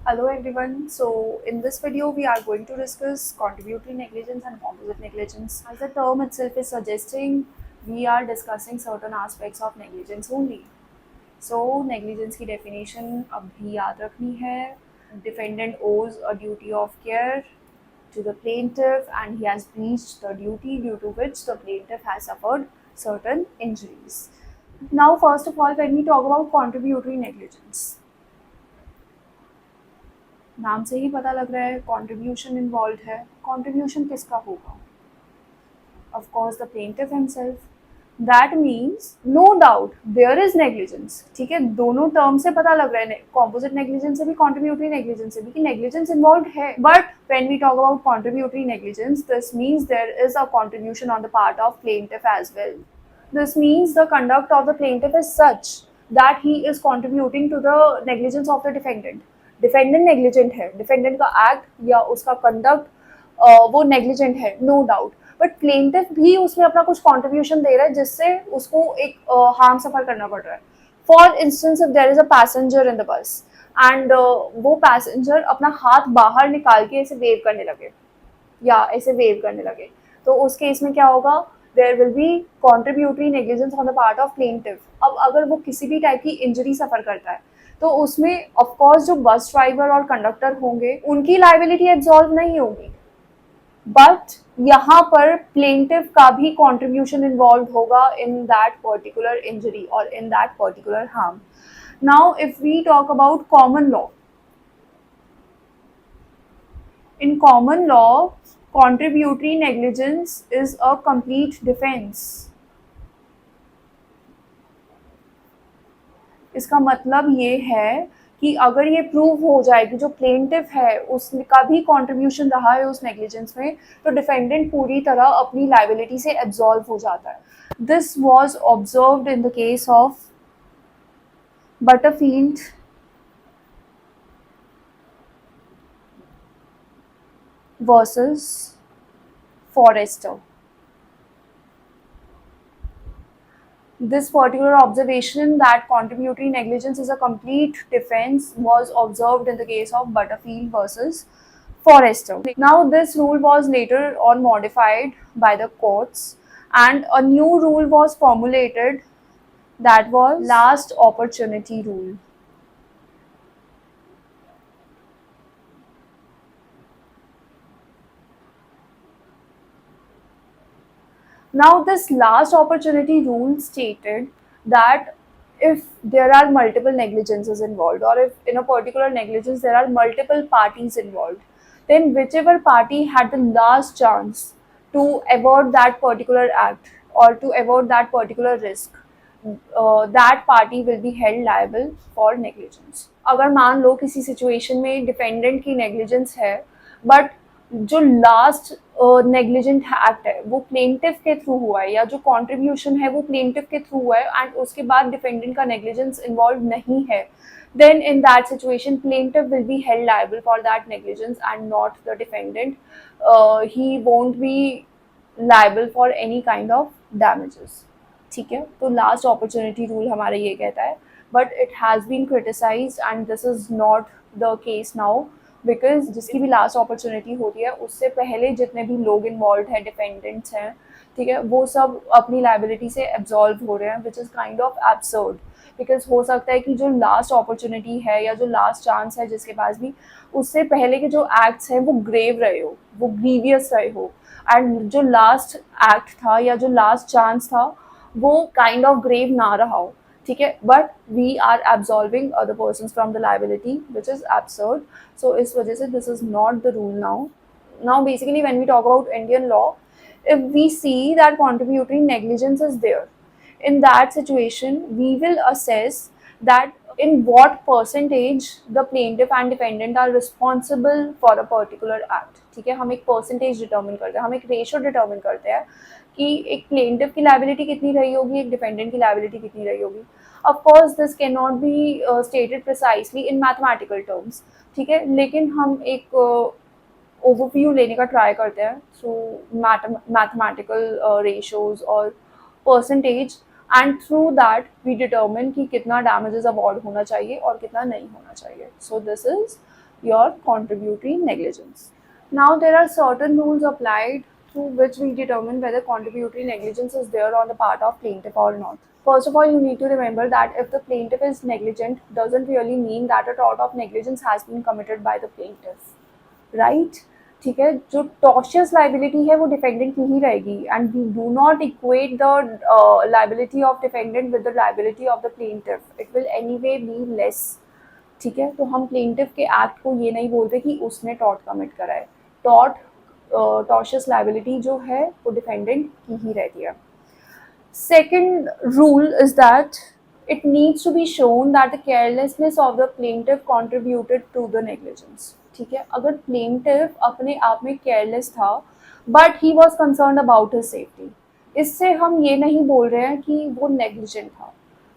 Hello everyone. So in this video we are going to discuss contributory negligence and composite negligence. As the term itself is suggesting, we are discussing certain aspects of negligence only. So negligence की definition अब भी याद रखनी है. Defendant owes a duty of care to the plaintiff and he has breached the duty due to which the plaintiff has suffered certain injuries. Now first of all, when we talk about contributory negligence, नाम से ही पता लग रहा है contribution involve है. Contribution किसका होगा? Of course the plaintiff himself. That means no doubt there is negligence. ठीक है, दोनों टर्म से पता लग रहा है, कॉम्पोजिट नेग्लिजेंस से भी कॉन्ट्रीब्यूटरी नेग्लिजेंस से भी, कि नेग्लिजेंस इन्वॉल्व है. But when we talk about contributory negligence, this means there is a contribution on the part of plaintiff as well. This means the conduct of the plaintiff is such that he is contributing to the negligence of the defendant. Defendant negligent है, defendant का act या उसका conduct वो negligent है, no doubt. But plaintiff भी उसमें अपना कुछ कॉन्ट्रीब्यूशन दे रहा है जिससे उसको एक हार्म सफर करना पड़ रहा है. For instance if there is a passenger in the bus and वो पैसेंजर अपना हाथ बाहर निकाल के ऐसे वेव करने लगे या ऐसे वेव करने लगे, तो उस केस में क्या होगा? There will be contributory negligence on the part of plaintiff. अब अगर वो किसी भी टाइप की इंजरी सफर करता है तो उसमें ऑफ कोर्स जो बस ड्राइवर और कंडक्टर होंगे उनकी लाइबिलिटी एब्सॉल्व नहीं होगी, बट यहाँ पर प्लेंटिफ का भी कंट्रीब्यूशन इन्वॉल्व होगा इन दैट पर्टिकुलर इंजरी और in that particular harm. Now if we talk about common law, in common law, contributory negligence is a complete defense. इसका मतलब ये है कि अगर ये प्रूव हो जाए कि जो प्लेंटिफ है उसका भी कंट्रीब्यूशन रहा है उस नेग्लिजेंस में, तो डिफेंडेंट पूरी तरह अपनी लाइबिलिटी से एब्सॉल्व हो जाता है. This was observed in the case of Butterfield versus Forrester. This particular observation that contributory negligence is a complete defense was observed in the case of Butterfield versus Forrester. Now this rule was later on modified by the courts and a new rule was formulated, that was last opportunity rule. Now this last opportunity rule stated that if there are multiple negligences involved, or if in a particular negligence there are multiple parties involved, then whichever party had the last chance to avert that particular act or to avert that particular risk, that party will be held liable for negligence. अगर मान लो किसी situation में defendant की negligence है but जो last negligent act है वो plaintiff के थ्रू हुआ है या जो कंट्रीब्यूशन है वो प्लेंटिफ के थ्रू हुआ है एंड उसके बाद डिफेंडेंट का नेग्लिजेंस इन्वॉल्व नहीं है, then in that situation plaintiff will be held liable for that negligence and not the defendant. He won't be liable for any kind of damages. ठीक है, तो लास्ट अपॉर्चुनिटी रूल हमारा ये कहता है, but it has been criticized and this is not the case now, because जिसकी भी last opportunity होती है उससे पहले जितने भी लोग इन्वॉल्व हैं, डिफेंडेंट्स हैं, ठीक है, वो सब अपनी लाइबिलिटी से एब्जॉल्व हो रहे हैं, which is kind of absurd. Because हो सकता है कि जो लास्ट अपॉर्चुनिटी है या जो लास्ट चांस है जिसके पास भी, उससे पहले के जो एक्ट्स हैं वो ग्रेव रहे हो, वो ग्रीवियस रहे हो, एंड जो लास्ट एक्ट था या जो लास्ट चांस था वो काइंड ऑफ ग्रेव ना रहा हो. ठीक है, but we are absolving other person from the liability which is absurd. So इस वजह से this is not the rule now. Now basically when we talk about Indian law, if we see that contributory negligence is there, in that situation we will assess that in what percentage the plaintiff and defendant are responsible for a particular act. ठीक है, हम एक percentage determine करते हैं, हम एक ratio determine करते हैं कि एक प्लेंटिफ की लाइबिलिटी कितनी रही होगी, एक डिफेंडेंट की लाइबिलिटी कितनी रही होगी. Of course this can not be stated precisely in mathematical terms, ठीक है, लेकिन हम एक ओवरव्यू लेने का ट्राई करते हैं थ्रू मैथमेटिकल रेशियोज और percentage, and through that we determine कि कितना डैमेजेस अवॉर्ड होना चाहिए और कितना नहीं होना चाहिए. So this is your contributory negligence. Now there are certain rules applied through which we determine whether contributory negligence is there on the part of plaintiff or not. First of all, you need to remember that if the plaintiff is negligent, doesn't really mean that a tort of negligence has been committed by the plaintiff, right? ठीक है, जो tortious liability है वो defendant की ही रहेगी, and we do not equate the liability of defendant with the liability of the plaintiff. It will anyway be less. ठीक है, तो हम प्लेंटिफ के एक्ट को ये नहीं बोलते कि उसने टॉर्ट कमिट करा है. टॉर्ट tortious liability जो है वो डिफेंडेंट की ही रहती है. Second rule is that it needs to be shown that the carelessness of the plaintiff contributed to the negligence. ठीक है, अगर plaintiff अपने आप में careless था but he was concerned about his safety, इससे हम ये नहीं बोल रहे हैं कि वो negligent था.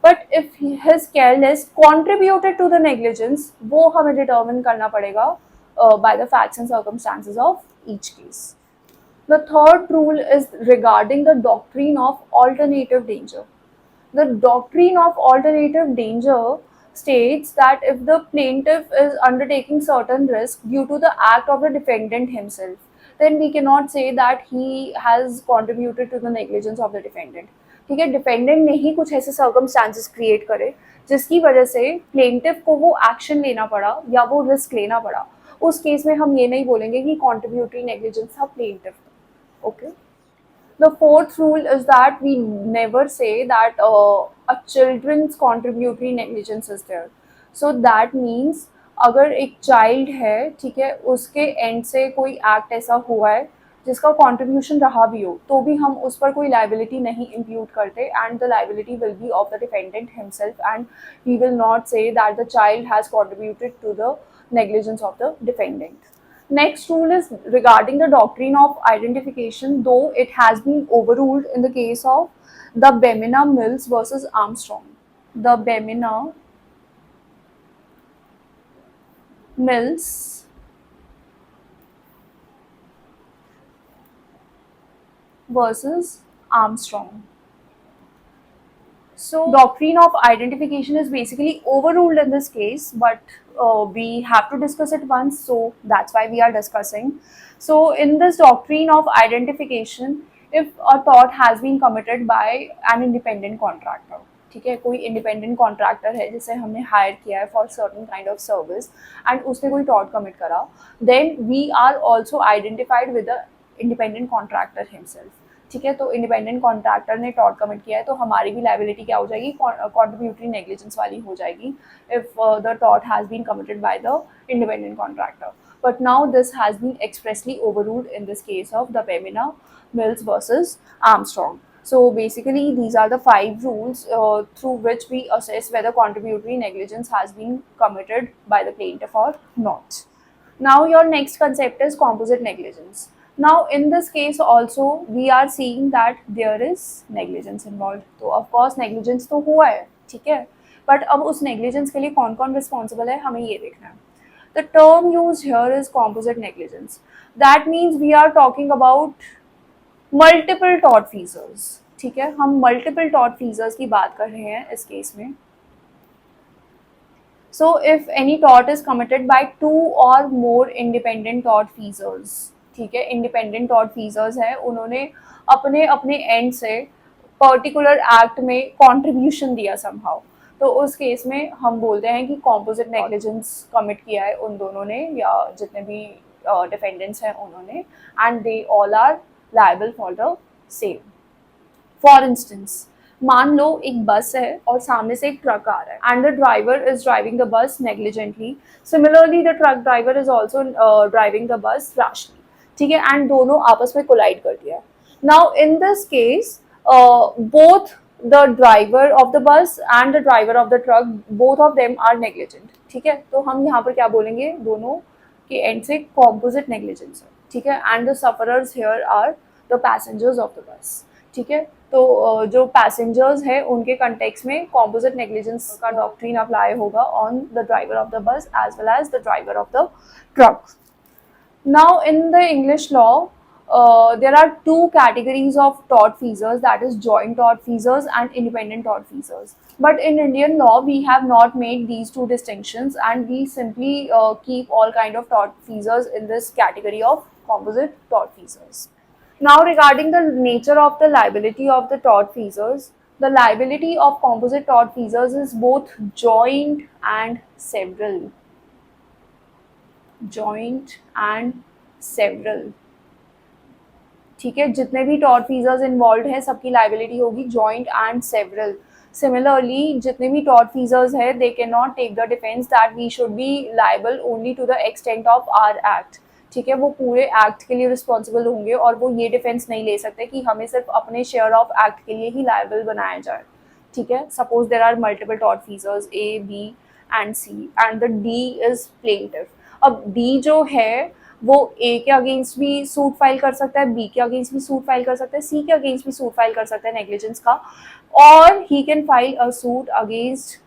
But if his careless contributed to the negligence, वो हमें determine करना पड़ेगा by the facts and circumstances of each case. The third rule is regarding the doctrine of alternative danger. The doctrine of alternative danger states that if the plaintiff is undertaking certain risk due to the act of the defendant himself, then we cannot say that he has contributed to the negligence of the defendant. ठीक है, defendant ने ही कुछ ऐसे circumstances create करे जिसकी वजह से plaintiff को वो एक्शन लेना पड़ा या वो रिस्क लेना पड़ा. उस केस में हम ये नहीं बोलेंगे कि कॉन्ट्रीब्यूटरी नेग्लिजेंस था plaintiff. Okay. The fourth rule is that we never say that a children's contributory negligence is there. So that means अगर एक चाइल्ड है, ठीक है, उसके एंड से कोई एक्ट ऐसा हुआ है जिसका कंट्रीब्यूशन रहा भी हो, तो भी हम उस पर कोई लाइबिलिटी नहीं इम्प्यूट करते, and the liability will be of the defendant himself, and we will not say that the child has contributed to the negligence of the defendant. Next rule is regarding the doctrine of identification, though it has been overruled in the case of the Bemina Mills versus Armstrong. The Bemina Mills versus Armstrong. So doctrine of identification is basically overruled in this case, but we have to discuss it once, so that's why we are discussing. So in this doctrine of identification, if a tort has been committed by an independent contractor, ठीक है, कोई independent contractor है जिसे हमने hire किया है for certain kind of service, and उसने कोई टॉर्ट कमिट करा, then we are also identified with the independent contractor himself. ठीक है, तो इंडिपेंडेंट कॉन्ट्रैक्टर ने टॉर्ट कमिट किया है तो हमारी भी लाइबिलिटी क्या हो जाएगी, कॉन्ट्रीब्यूटरी नेग्लिजेंस वाली हो जाएगी if the tort has been committed by the independent contractor. But now this has been expressly overruled in this case of the Bemina Mills versus Armstrong. So basically these are the 5 rules through which we assess whether contributory negligence has been committed by the plaintiff or not. Now your next concept is composite negligence. Now in this case also we are seeing that there is negligence involved. तो of course negligence तो हुआ है, ठीक है, but अब उस negligence के लिए कौन कौन responsible है हमें ये देखना है. The term used here is composite negligence. That means we are talking about multiple tortfeasors. ठीक है, हम multiple tortfeasors की बात कर रहे हैं इस केस में. So if any tort is committed by 2 or more independent tortfeasors, ठीक है, इंडिपेंडेंट tortfeasors है, उन्होंने अपने अपने एंड से पर्टिकुलर एक्ट में कॉन्ट्रीब्यूशन दिया समहाउ, तो उस केस में हम बोलते हैं कि कॉम्पोजिट नेग्लिजेंस कमिट किया है उन दोनों ने या जितने भी डिफेंडेंट्स हैं उन्होंने, and they all are liable for the same. For instance, मान लो एक बस है और सामने से एक ट्रक आ रहा है, and the driver is driving the bus negligently. Similarly the truck driver is also driving the bus rashly. ठीक है, एंड दोनों आपस में कोलाइड कर दिया. Now in this case both the driver of the bus and the driver of the truck, both of them are negligent. ठीक है, तो हम यहाँ पर क्या बोलेंगे, दोनों के एंड से composite negligence है. ठीक है, and the sufferers here are the passengers of the bus. ठीक है, तो जो passengers है उनके context में composite negligence का doctrine apply होगा on the driver of the bus as well as the driver of the truck. Now in the English law, there are two categories of tortfeasors, that is joint tortfeasors and independent tortfeasors. But in Indian law, we have not made these two distinctions, and we simply keep all kind of tortfeasors in this category of composite tortfeasors. Now, regarding the nature of the liability of the tortfeasors, the liability of composite tortfeasors is both joint and several. Joint and several. ठीक है, जितने भी tortfeasors involved है सबकी liability होगी joint and several. Similarly, जितने भी tortfeasors है, they cannot take the defense that we should be liable only to the extent of our act. ठीक है, वो पूरे एक्ट के लिए रिस्पॉन्सिबल होंगे और वो ये डिफेंस नहीं ले सकते कि हमें सिर्फ अपने शेयर ऑफ एक्ट के लिए ही लायबल बनाया जाए. ठीक है, suppose there are multiple tortfeasors A, B and C and the D is plaintiff. अब D जो है वो A के अगेंस्ट भी सूट फाइल कर सकता है, B के अगेंस्ट भी सूट फाइल कर सकता है, C के अगेंस्ट भी सूट फाइल कर सकता है नेग्लिजेंस का, और he can file a suit against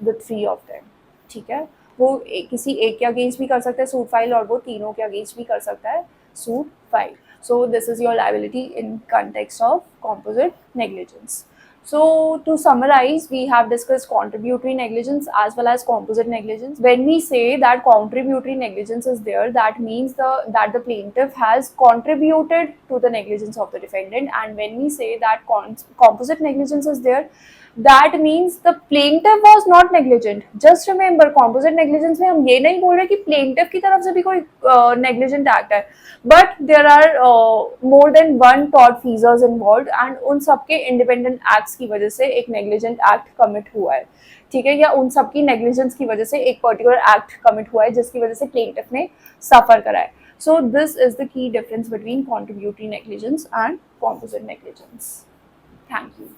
the three of them. ठीक है, वो किसी एक के अगेंस्ट भी कर सकता है सूट फाइल और वो तीनों के अगेंस्ट भी कर सकता है suit file. So this is your liability in context of composite negligence. So to summarize, we have discussed contributory negligence as well as composite negligence. When we say that contributory negligence is there, that means that the plaintiff has contributed to the negligence of the defendant, and when we say that composite negligence is there, that means the plaintiff was not negligent. Just remember, composite negligence में हम ये नहीं बोल रहे कि plaintiff की तरफ से भी कोई negligent act है, but there are more than one tortfeasors involved and उन सबके independent acts की वजह से एक negligent act commit हुआ है. ठीक है, या उन सबकी negligence की वजह से एक particular act commit हुआ है जिसकी वजह से plaintiff ने suffer करा है. So this is the key difference between contributory negligence and composite negligence. Thank you.